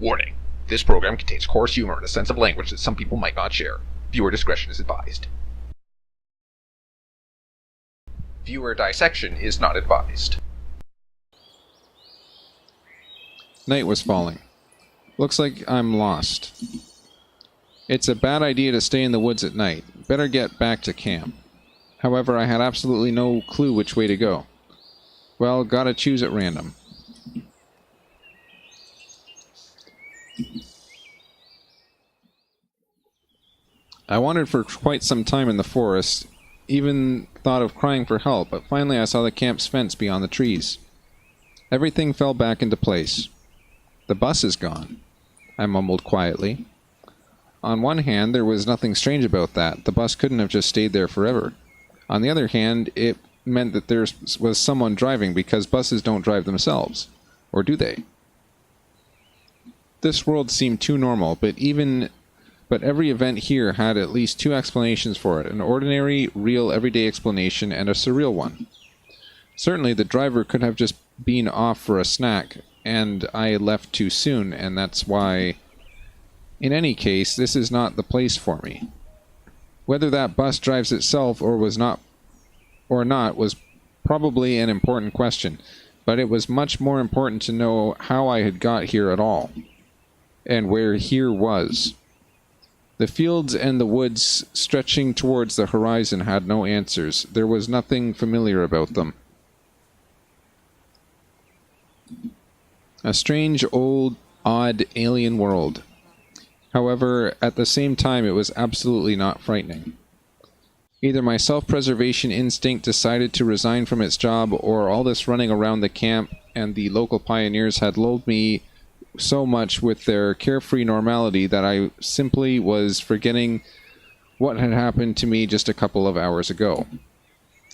Warning: this program contains coarse humor and a sense of language that some people might not share. Viewer discretion is advised. Viewer dissection is not advised. Night was falling. Looks like I'm lost. It's a bad idea to stay in the woods at night. Better get back to camp. However, I had absolutely no clue which way to go. Well, gotta choose at random. I wandered for quite some time in the forest, even thought of crying for help, but finally I saw the camp's fence beyond the trees. Everything fell back into place. The bus is gone, I mumbled quietly. On one hand, there was nothing strange about that. The bus couldn't have just stayed there forever. On the other hand, it meant that there was someone driving, because buses don't drive themselves. Or do they? This world seemed too normal, but every event here had at least two explanations for it. An ordinary, real, everyday explanation, and a surreal one. Certainly the driver could have just been off for a snack, and I left too soon, and that's why... In any case, this is not the place for me. Whether that bus drives itself or not was probably an important question, but it was much more important to know how I had got here at all, and where here was. The fields and the woods stretching towards the horizon had no answers. There was nothing familiar about them. A strange, old, odd, alien world. However, at the same time, it was absolutely not frightening. Either my self-preservation instinct decided to resign from its job, or all this running around the camp and the local pioneers had lulled me so much with their carefree normality that I simply was forgetting what had happened to me just a couple of hours ago.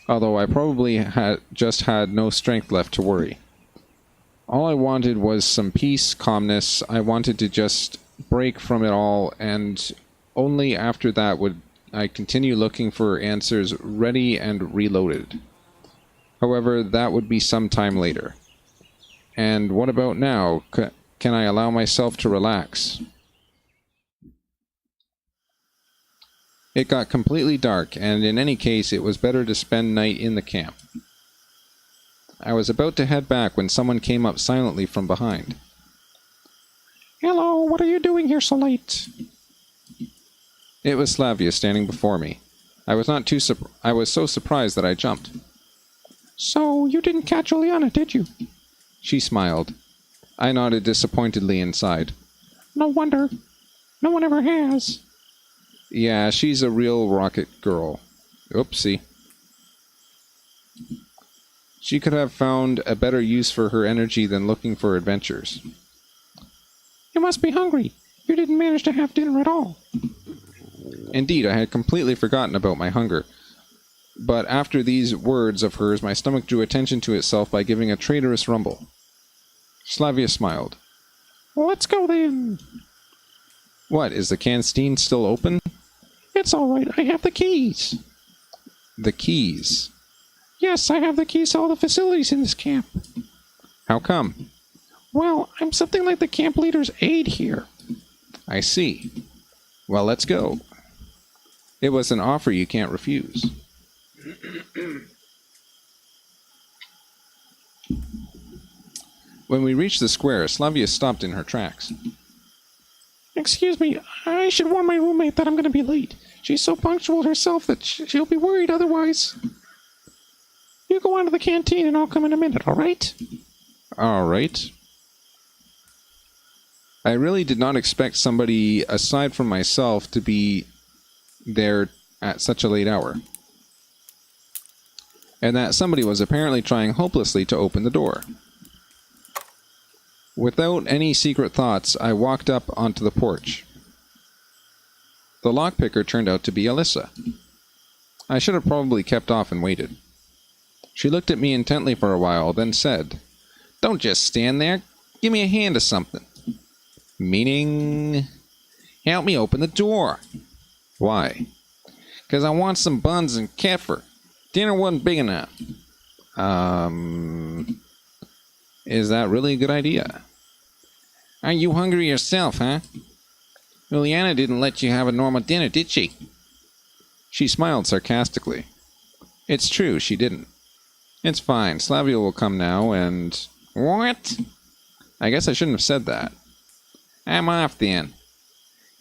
Although I probably had no strength left to worry. All I wanted was some peace, calmness. I wanted to just break from it all, and only after that would I continue looking for answers ready and reloaded. However, that would be some time later. And what about now? Can I allow myself to relax? It got completely dark, and in any case, it was better to spend night in the camp. I was about to head back when someone came up silently from behind. Hello, what are you doing here so late? It was Slavia standing before me. I was so surprised that I jumped. So, you didn't catch Juliana, did you? She smiled. I nodded disappointedly inside. No wonder. No one ever has. Yeah, she's a real rocket girl. Oopsie. She could have found a better use for her energy than looking for adventures. You must be hungry. You didn't manage to have dinner at all. Indeed, I had completely forgotten about my hunger. But after these words of hers, my stomach drew attention to itself by giving a traitorous rumble. Slavia smiled. Let's go then. What, is the canteen still open? It's all right. I have the keys. The keys? Yes, I have the keys to all the facilities in this camp. How come? Well, I'm something like the camp leader's aide here. I see. Well, let's go. It was an offer you can't refuse. When we reached the square, Slavia stopped in her tracks. Excuse me, I should warn my roommate that I'm going to be late. She's so punctual herself that she'll be worried otherwise. You go on to the canteen and I'll come in a minute, all right? All right. I really did not expect somebody aside from myself to be there at such a late hour. And that somebody was apparently trying hopelessly to open the door. Without any secret thoughts, I walked up onto the porch. The lockpicker turned out to be Alyssa. I should have probably kept off and waited. She looked at me intently for a while, then said, "Don't just stand there. Give me a hand or something." Meaning, help me open the door. Why? Because I want some buns and kefir. Dinner wasn't big enough. Is that really a good idea? Are you hungry yourself, huh? Juliana didn't let you have a normal dinner, did she? She smiled sarcastically. It's true, she didn't. It's fine. Slavia will come now, and... What? I guess I shouldn't have said that. I'm off, then.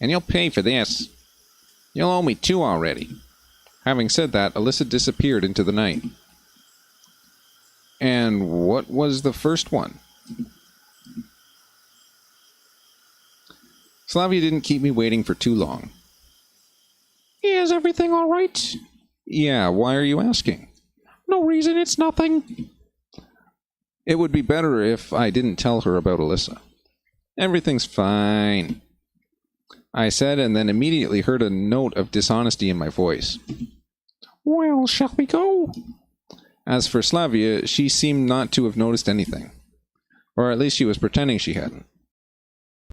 And you'll pay for this. You'll owe me 2 already. Having said that, Alyssa disappeared into the night. And what was the first one? Slavia didn't keep me waiting for too long. Is everything all right? Yeah, why are you asking? No reason, it's nothing. It would be better if I didn't tell her about Alyssa. Everything's fine, I said, and then immediately heard a note of dishonesty in my voice. Well, shall we go? As for Slavia, she seemed not to have noticed anything. Or at least she was pretending she hadn't.